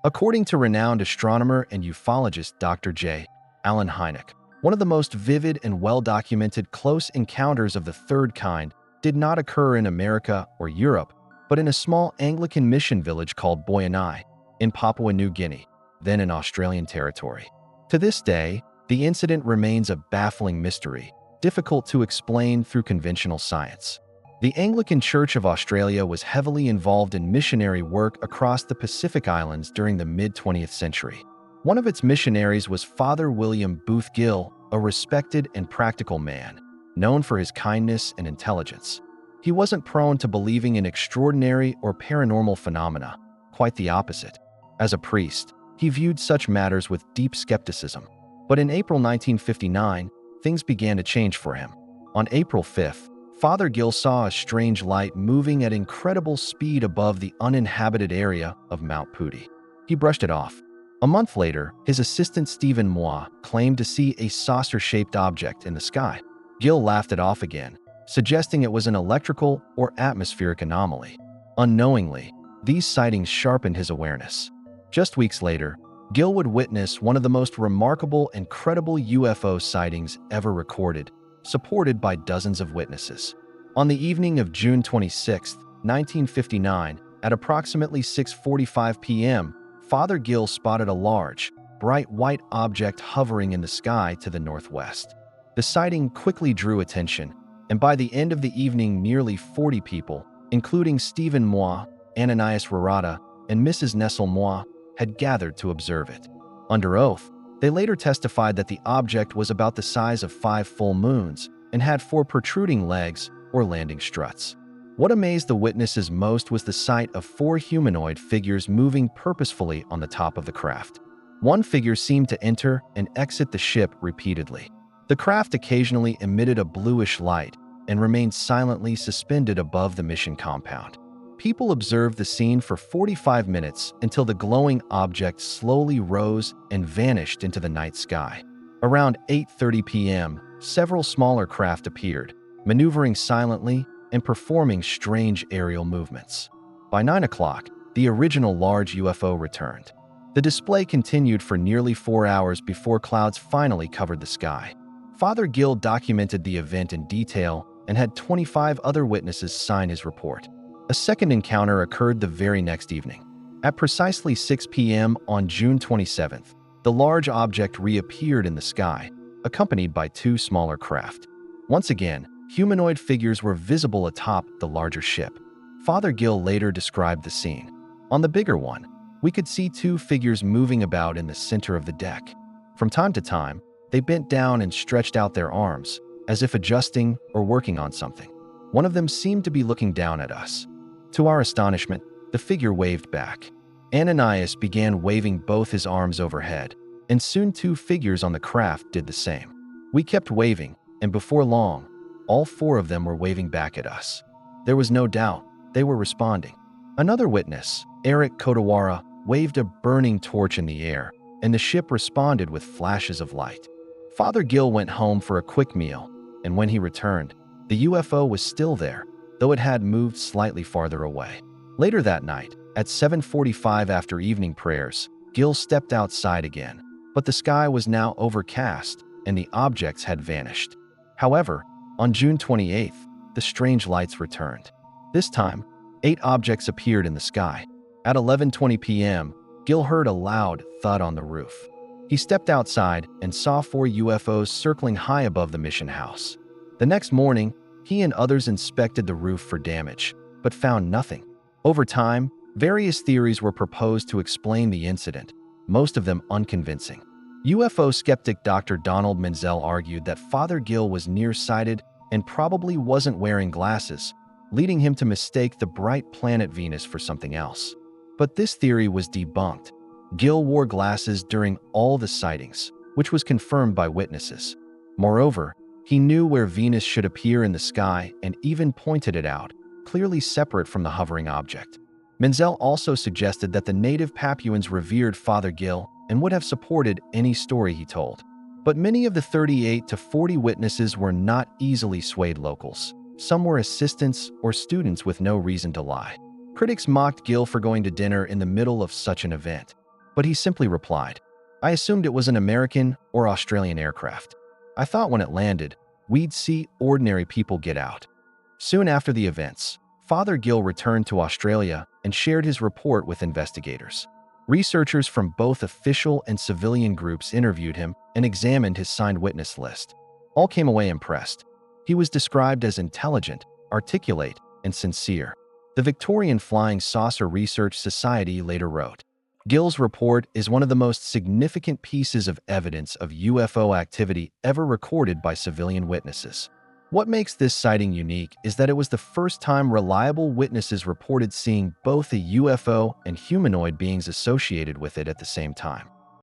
According to renowned astronomer and ufologist Dr. J. Allen Hynek, one of the most vivid and well-documented close encounters of the third kind did not occur in America or Europe, but in a small Anglican mission village called Boyanai in Papua New Guinea, then in Australian territory. To this day, the incident remains a baffling mystery, difficult to explain through conventional science. The Anglican Church of Australia was heavily involved in missionary work across the Pacific Islands during the mid-20th century. One of its missionaries was Father William Booth Gill, a respected and practical man, known for his kindness and intelligence. He wasn't prone to believing in extraordinary or paranormal phenomena, quite the opposite. As a priest, he viewed such matters with deep skepticism. But in April 1959, things began to change for him. On April 5th, Father Gill saw a strange light moving at incredible speed above the uninhabited area of Mount Pudi. He brushed it off. A month later, his assistant Stephen Moi claimed to see a saucer-shaped object in the sky. Gill laughed it off again, suggesting it was an electrical or atmospheric anomaly. Unknowingly, these sightings sharpened his awareness. Just weeks later, Gill would witness one of the most remarkable and credible UFO sightings ever recorded, supported by dozens of witnesses. On the evening of June 26, 1959, at approximately 6:45 p.m., Father Gill spotted a large, bright white object hovering in the sky to the northwest. The sighting quickly drew attention, and by the end of the evening, nearly 40 people, including Stephen Moi, Ananias Rarada, and Mrs. Nessel Moi, had gathered to observe it. Under oath, they later testified that the object was about the size of 5 full moons and had 4 protruding legs or landing struts. What amazed the witnesses most was the sight of 4 humanoid figures moving purposefully on the top of the craft. One figure seemed to enter and exit the ship repeatedly. The craft occasionally emitted a bluish light and remained silently suspended above the mission compound. People observed the scene for 45 minutes until the glowing object slowly rose and vanished into the night sky. Around 8:30 p.m., several smaller craft appeared, maneuvering silently and performing strange aerial movements. By 9 o'clock, the original large UFO returned. The display continued for nearly 4 hours before clouds finally covered the sky. Father Gill documented the event in detail and had 25 other witnesses sign his report. A second encounter occurred the very next evening. At precisely 6 p.m. on June 27th, the large object reappeared in the sky, accompanied by 2 smaller craft. Once again, humanoid figures were visible atop the larger ship. Father Gill later described the scene. On the bigger one, we could see 2 figures moving about in the center of the deck. From time to time, they bent down and stretched out their arms, as if adjusting or working on something. One of them seemed to be looking down at us. To our astonishment, the figure waved back. Ananias began waving both his arms overhead, and soon 2 figures on the craft did the same. We kept waving, and before long, all 4 of them were waving back at us. There was no doubt they were responding. Another witness, Eric Kodawara, waved a burning torch in the air, and the ship responded with flashes of light. Father Gill went home for a quick meal, and when he returned, the UFO was still there, though it had moved slightly farther away. Later that night, at 7:45 after evening prayers, Gill stepped outside again, but the sky was now overcast and the objects had vanished. However, on June 28th, the strange lights returned. This time, 8 objects appeared in the sky. At 11:20 p.m., Gill heard a loud thud on the roof. He stepped outside and saw 4 UFOs circling high above the mission house. The next morning, he and others inspected the roof for damage, but found nothing. Over time, various theories were proposed to explain the incident, most of them unconvincing. UFO skeptic Dr. Donald Menzel argued that Father Gill was nearsighted and probably wasn't wearing glasses, leading him to mistake the bright planet Venus for something else. But this theory was debunked. Gill wore glasses during all the sightings, which was confirmed by witnesses. Moreover, he knew where Venus should appear in the sky and even pointed it out, clearly separate from the hovering object. Menzel also suggested that the native Papuans revered Father Gill and would have supported any story he told. But many of the 38 to 40 witnesses were not easily swayed locals. Some were assistants or students with no reason to lie. Critics mocked Gill for going to dinner in the middle of such an event. but he simply replied, "I assumed it was an American or Australian aircraft. I thought when it landed, we'd see ordinary people get out." Soon after the events, Father Gill returned to Australia and shared his report with investigators. Researchers from both official and civilian groups interviewed him and examined his signed witness list. All came away impressed. He was described as intelligent, articulate, and sincere. The Victorian Flying Saucer Research Society later wrote, "Gill's report is one of the most significant pieces of evidence of UFO activity ever recorded by civilian witnesses." What makes this sighting unique is that it was the first time reliable witnesses reported seeing both a UFO and humanoid beings associated with it at the same time.